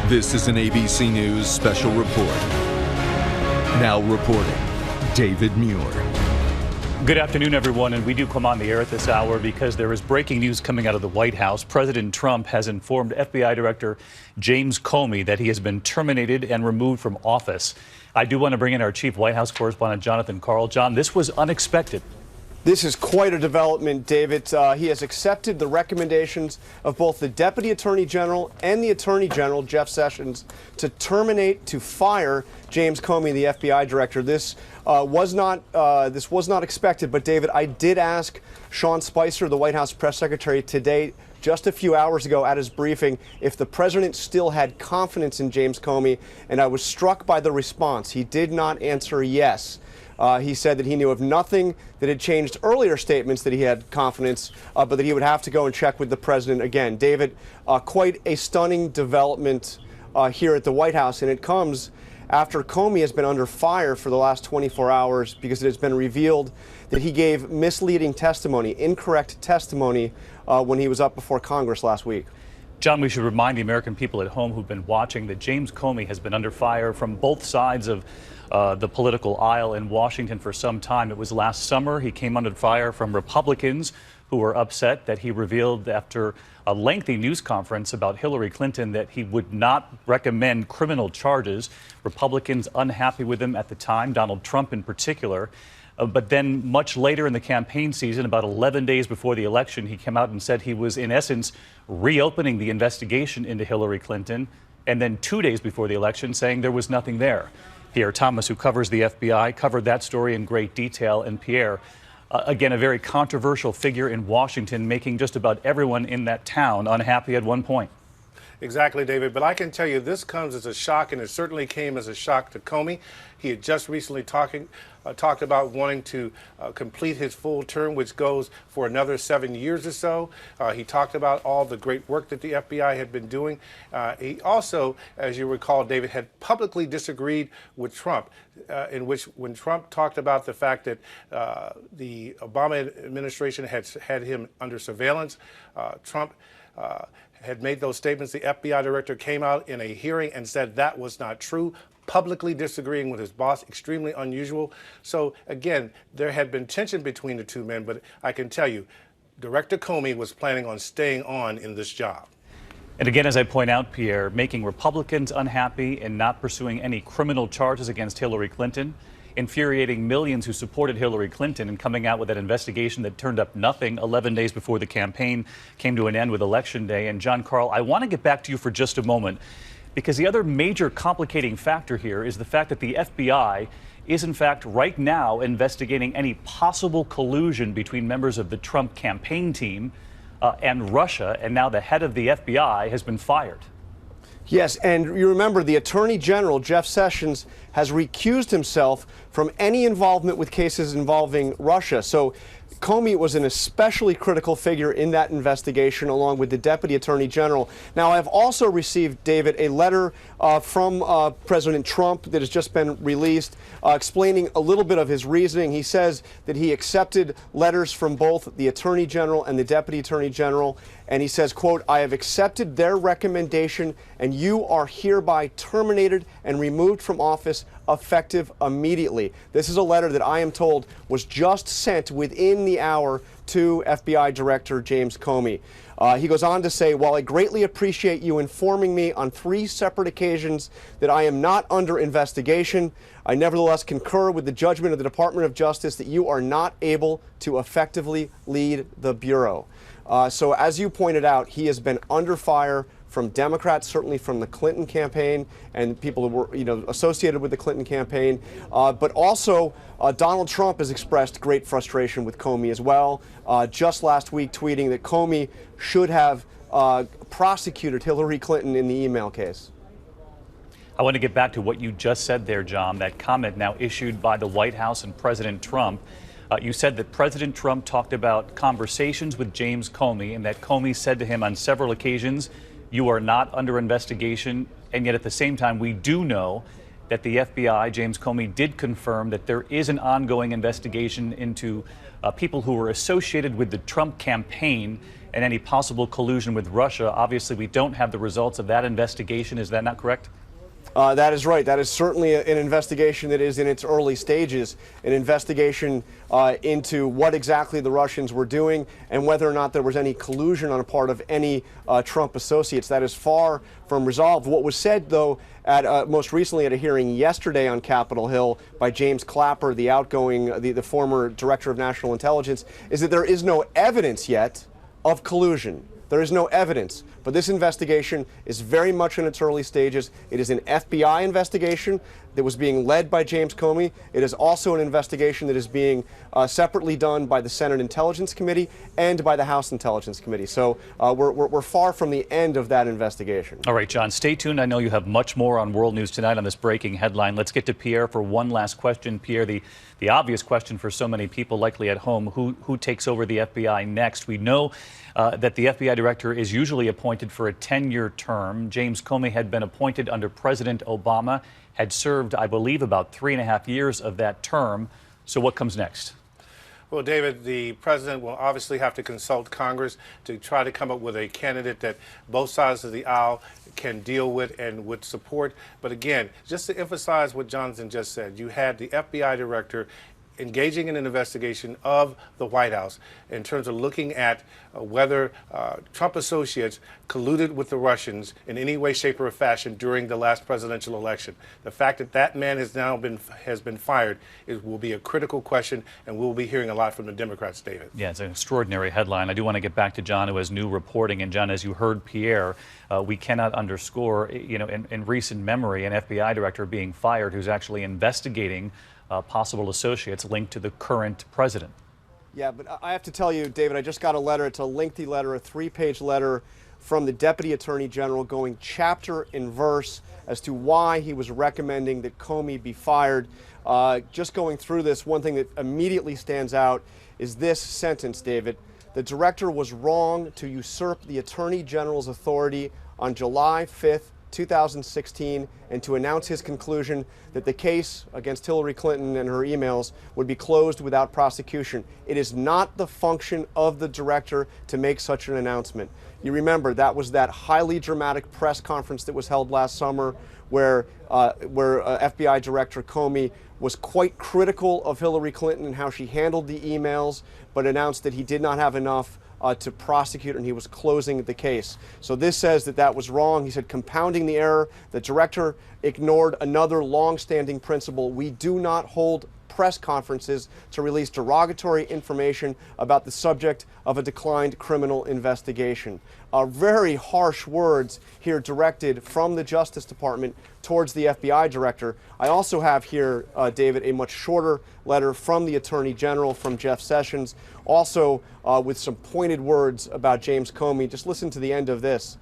This is an ABC News special report. Now reporting, David Muir. Good afternoon, everyone, and we do come on the air at this hour because there is breaking news coming out of the White House. President Trump has informed FBI Director James Comey that he has been terminated and removed from office. I do want to bring in our chief White House correspondent, Jonathan Karl. John, this was unexpected. This is quite a development, David. He has accepted the recommendations of both the Deputy Attorney General and the Attorney General, Jeff Sessions, to fire James Comey, the FBI Director. This was not expected, but David, I did ask Sean Spicer, the White House press secretary, today, just a few hours ago at his briefing, if the president still had confidence in James Comey, and I was struck by the response. He did not answer yes. He said that he knew of nothing that had changed earlier statements that he had confidence, but that he would have to go and check with the president again. David, quite a stunning development here at the White House, and it comes after Comey has been under fire for the last 24 hours because it has been revealed that he gave misleading testimony, incorrect testimony, when he was up before Congress last week. John, we should remind the American people at home who've been watching that James Comey has been under fire from both sides of the political aisle in Washington for some time. It was last summer he came under fire from Republicans who were upset that he revealed after a lengthy news conference about Hillary Clinton that he would not recommend criminal charges. Republicans unhappy with him at the time, Donald Trump in particular. But then much later in the campaign season, about 11 days before the election, he came out and said he was, in essence, reopening the investigation into Hillary Clinton. And then 2 days before the election, saying there was nothing there. Pierre Thomas, who covers the FBI, covered that story in great detail. And Pierre, again, a very controversial figure in Washington, making just about everyone in that town unhappy at one point. Exactly, David. But I can tell you this comes as a shock, and it certainly came as a shock to Comey. He had just recently talked about wanting to complete his full term, which goes for another 7 years or so. He talked about all the great work that the FBI had been doing. He also, as you recall, David, had publicly disagreed with Trump, in which when Trump talked about the fact that the Obama administration had him under surveillance, Trump had made those statements. The FBI director came out in a hearing and said that was not true, publicly disagreeing with his boss, extremely unusual. So again, there had been tension between the two men, but I can tell you, Director Comey was planning on staying on in this job. And again, as I point out, Pierre, making Republicans unhappy and not pursuing any criminal charges against Hillary Clinton, infuriating millions who supported Hillary Clinton and coming out with that investigation that turned up nothing 11 days before the campaign came to an end with Election Day. And John Karl, I want to get back to you for just a moment, because the other major complicating factor here is the fact that the FBI is in fact right now investigating any possible collusion between members of the Trump campaign team and Russia, and now the head of the FBI has been fired. Yes, and you remember the Attorney General, Jeff Sessions, has recused himself from any involvement with cases involving Russia. So Comey was an especially critical figure in that investigation, along with the Deputy Attorney General. Now, I've also received, David, a letter from President Trump that has just been released, explaining a little bit of his reasoning. He says that he accepted letters from both the Attorney General and the Deputy Attorney General, and he says, quote, "I have accepted their recommendation, and you are hereby terminated and removed from office effective immediately." This is a letter that I am told was just sent within the hour to FBI Director James Comey. He goes on to say, "While I greatly appreciate you informing me on 3 separate occasions that I am not under investigation, I nevertheless concur with the judgment of the Department of Justice that you are not able to effectively lead the Bureau." So as you pointed out, he has been under fire from Democrats, certainly from the Clinton campaign and people who were, associated with the Clinton campaign. But also, Donald Trump has expressed great frustration with Comey as well. Just last week, tweeting that Comey should have prosecuted Hillary Clinton in the email case. I want to get back to what you just said there, John, that comment now issued by the White House and President Trump. You said that President Trump talked about conversations with James Comey and that Comey said to him on several occasions, "You are not under investigation." And yet at the same time, we do know that the FBI, James Comey, did confirm that there is an ongoing investigation into people who were associated with the Trump campaign and any possible collusion with Russia. Obviously, we don't have the results of that investigation. Is that not correct? That is right. That is certainly an investigation that is in its early stages, an investigation into what exactly the Russians were doing and whether or not there was any collusion on the part of any Trump associates. That is far from resolved. What was said, though, most recently at a hearing yesterday on Capitol Hill by James Clapper, the former Director of National Intelligence, is that there is no evidence yet of collusion. There is no evidence, but this investigation is very much in its early stages. It is an FBI investigation that was being led by James Comey. It is also an investigation that is being separately done by the Senate Intelligence Committee and by the House Intelligence Committee. So we're far from the end of that investigation. All right, John, stay tuned. I know you have much more on World News Tonight on this breaking headline. Let's get to Pierre for one last question. Pierre, the obvious question for so many people likely at home, who takes over the FBI next? We know that the FBI director is usually appointed for a 10-year term. James Comey had been appointed under President Obama, had served, I believe, about 3.5 years of that term. So what comes next? Well, David, the president will obviously have to consult Congress to try to come up with a candidate that both sides of the aisle can deal with and would support. But again, just to emphasize what Jonathan just said, you had the FBI director engaging in an investigation of the White House in terms of looking at whether Trump associates colluded with the Russians in any way, shape, or fashion during the last presidential election. The fact that that man has now been fired will be a critical question, and we'll be hearing a lot from the Democrats, David. Yeah, it's an extraordinary headline. I do want to get back to John, who has new reporting. And John, as you heard Pierre, we cannot underscore, in recent memory, an FBI director being fired who's actually investigating possible associates linked to the current president. Yeah, but I have to tell you, David, I just got a letter. It's a lengthy letter, a 3-page letter from the Deputy Attorney General going chapter and verse as to why he was recommending that Comey be fired. Just going through this, one thing that immediately stands out is this sentence, David. The director was wrong to usurp the Attorney General's authority on July 5th, 2016, and to announce his conclusion that the case against Hillary Clinton and her emails would be closed without prosecution. It is not the function of the director to make such an announcement. You remember that was that highly dramatic press conference that was held last summer where FBI Director Comey was quite critical of Hillary Clinton and how she handled the emails, but announced that he did not have enough to prosecute, and he was closing the case. So this says that that was wrong. He said, compounding the error, the director ignored another long-standing principle. We do not hold press conferences to release derogatory information about the subject of a declined criminal investigation. Very harsh words here directed from the Justice Department towards the FBI director. I also have here, David, a much shorter letter from the Attorney General, from Jeff Sessions, also with some pointed words about James Comey. Just listen to the end of this.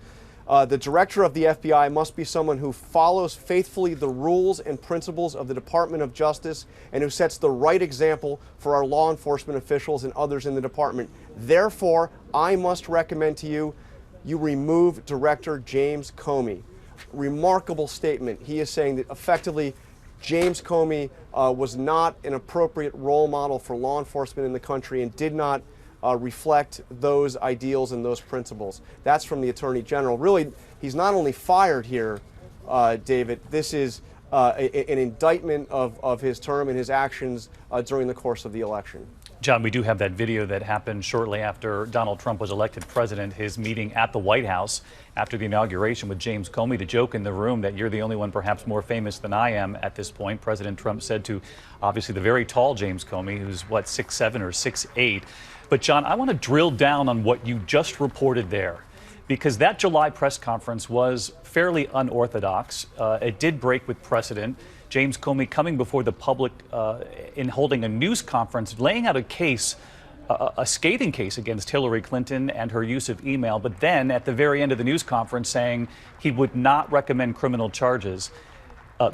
The director of the FBI must be someone who follows faithfully the rules and principles of the Department of Justice and who sets the right example for our law enforcement officials and others in the department. Therefore, I must recommend to you, you remove Director James Comey. Remarkable statement. He is saying that effectively James Comey was not an appropriate role model for law enforcement in the country and did not reflect those ideals and those principles. That's from the Attorney General. Really, he's not only fired here, David, this is an indictment of his term and his actions during the course of the election. John, we do have that video that happened shortly after Donald Trump was elected president, his meeting at the White House after the inauguration with James Comey. The joke in the room that you're the only one perhaps more famous than I am at this point. President Trump said to, obviously, the very tall James Comey, who's, what, 6'7" or 6'8". But, John, I want to drill down on what you just reported there, because that July press conference was fairly unorthodox. It did break with precedent. James Comey coming before the public in holding a news conference, laying out a case, a scathing case against Hillary Clinton and her use of email, but then at the very end of the news conference saying he would not recommend criminal charges.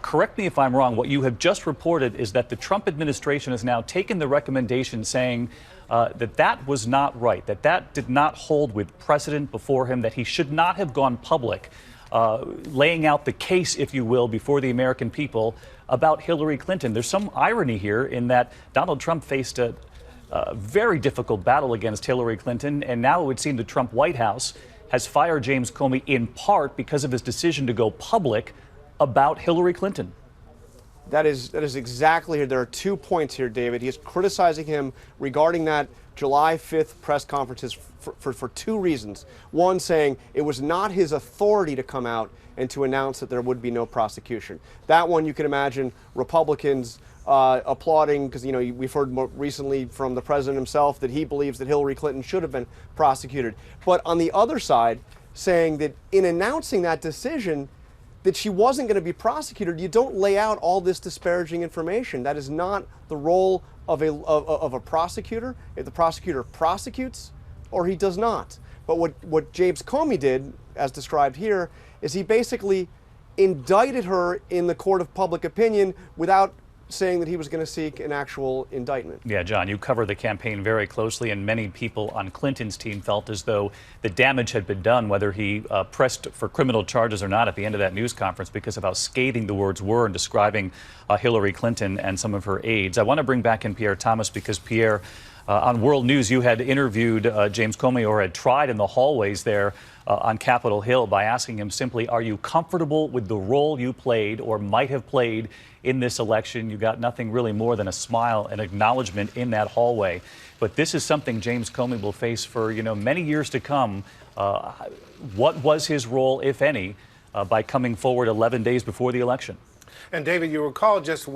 Correct me if I'm wrong. What you have just reported is that the Trump administration has now taken the recommendation saying that was not right, that did not hold with precedent before him, that he should not have gone public, laying out the case, if you will, before the American people about Hillary Clinton. There's some irony here in that Donald Trump faced very difficult battle against Hillary Clinton. And now it would seem the Trump White House has fired James Comey in part because of his decision to go public about Hillary Clinton. That is exactly, there are 2 points here, David. He is criticizing him regarding that July 5th press conferences for 2 reasons. One, saying it was not his authority to come out and to announce that there would be no prosecution. That one, you can imagine Republicans applauding, because we've heard more recently from the president himself that he believes that Hillary Clinton should have been prosecuted. But on the other side, saying that in announcing that decision, that she wasn't going to be prosecuted, you don't lay out all this disparaging information. That is not the role of a prosecutor. If the prosecutor prosecutes, or he does not. But what James Comey did, as described here, is he basically indicted her in the court of public opinion without saying that he was going to seek an actual indictment. Yeah, John, you cover the campaign very closely, and many people on Clinton's team felt as though the damage had been done, whether he pressed for criminal charges or not at the end of that news conference, because of how scathing the words were in describing Hillary Clinton and some of her aides. I want to bring back in Pierre Thomas, because Pierre, on World News, you had interviewed James Comey, or had tried in the hallways there on Capitol Hill, by asking him simply, are you comfortable with the role you played or might have played in this election? You got nothing really more than a smile and acknowledgement in that hallway. But this is something James Comey will face for many years to come. What was his role, if any, by coming forward 11 days before the election? And David, you recall just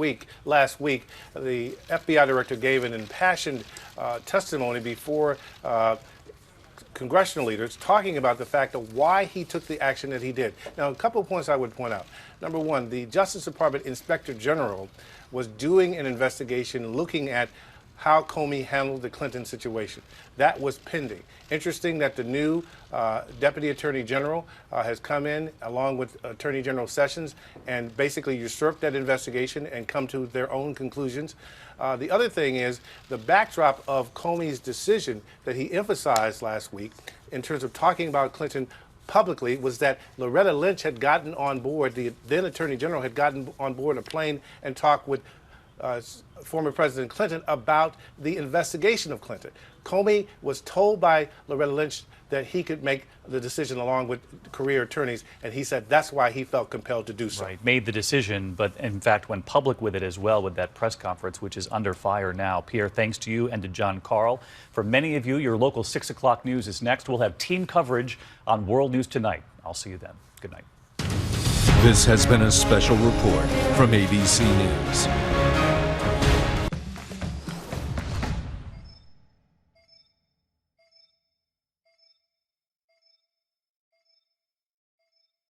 last week, the FBI director gave an impassioned testimony before congressional leaders, talking about the fact of why he took the action that he did. Now, a couple of points I would point out. Number one, the Justice Department Inspector General was doing an investigation looking at how Comey handled the Clinton situation. That was pending. Interesting that the new Deputy Attorney General has come in along with Attorney General Sessions and basically usurped that investigation and come to their own conclusions. The other thing is the backdrop of Comey's decision that he emphasized last week in terms of talking about Clinton publicly was that Loretta Lynch had gotten on board, the then Attorney General had gotten on board a plane and talked with former President Clinton about the investigation of Clinton. Comey was told by Loretta Lynch that he could make the decision along with career attorneys, and he said that's why he felt compelled to do so. Right, made the decision, but in fact went public with it as well with that press conference, which is under fire now. Pierre, thanks to you and to John Carl. For many of you, your local 6 o'clock news is next. We'll have team coverage on World News Tonight. I'll see you then. Good night. This has been a special report from ABC News.